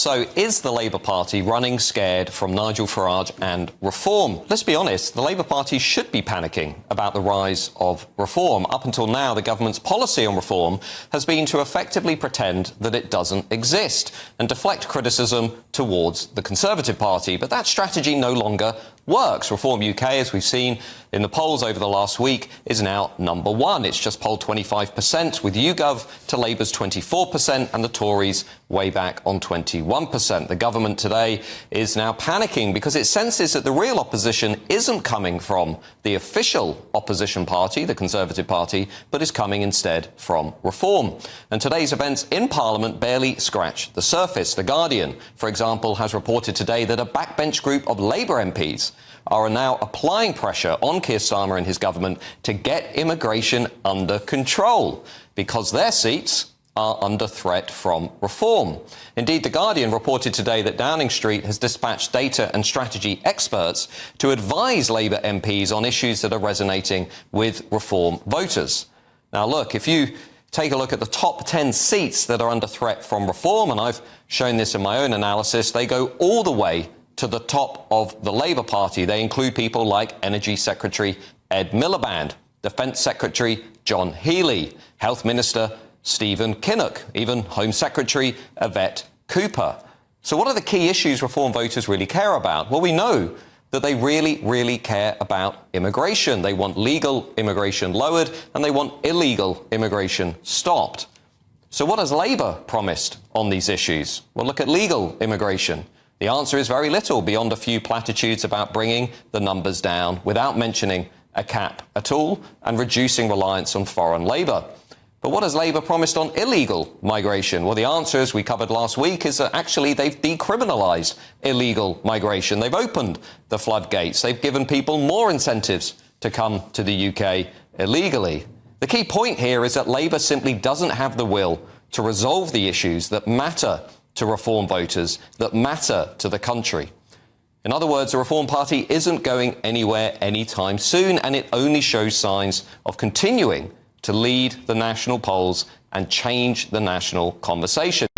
So, is the Labour Party running scared from Nigel Farage and reform? Let's be honest, the Labour Party should be panicking about the rise of reform. Up until now, the government's policy on reform has been to effectively pretend that it doesn't exist and deflect criticism towards the Conservative Party. But that strategy no longer works. Reform UK, as we've seen in the polls over the last week, is now number one. It's just polled 25%, with YouGov to Labour's 24% and the Tories way back on 21%. The government today is now panicking because it senses that the real opposition isn't coming from the official opposition party, the Conservative Party, but is coming instead from reform. And today's events in Parliament barely scratch the surface. The Guardian, for example, has reported today that a backbench group of Labour MPs are now applying pressure on Keir Starmer and his government to get immigration under control because their seats are under threat from reform. Indeed, The Guardian reported today that Downing Street has dispatched data and strategy experts to advise Labour MPs on issues that are resonating with reform voters. Now, look, if you take a look at the top 10 seats that are under threat from reform, and I've shown this in my own analysis, they go all the way to the top of the Labour Party. They include people like Energy Secretary Ed Miliband, Defence Secretary John Healey, Health Minister Stephen Kinnock, even Home Secretary Yvette Cooper. So what are the key issues reform voters really care about? Well, we know that they really care about immigration. They want legal immigration lowered and they want illegal immigration stopped. So what has Labour promised on these issues? Well, look at legal immigration. The answer is very little beyond a few platitudes about bringing the numbers down without mentioning a cap at all and reducing reliance on foreign labour. But what has Labour promised on illegal migration? Well, the answer, as we covered last week, is that actually they've decriminalised illegal migration. They've opened the floodgates. They've given people more incentives to come to the UK illegally. The key point here is that Labour simply doesn't have the will to resolve the issues that matter to reform voters, that matter to the country. In other words, the Reform Party isn't going anywhere anytime soon, and it only shows signs of continuing to lead the national polls and change the national conversation.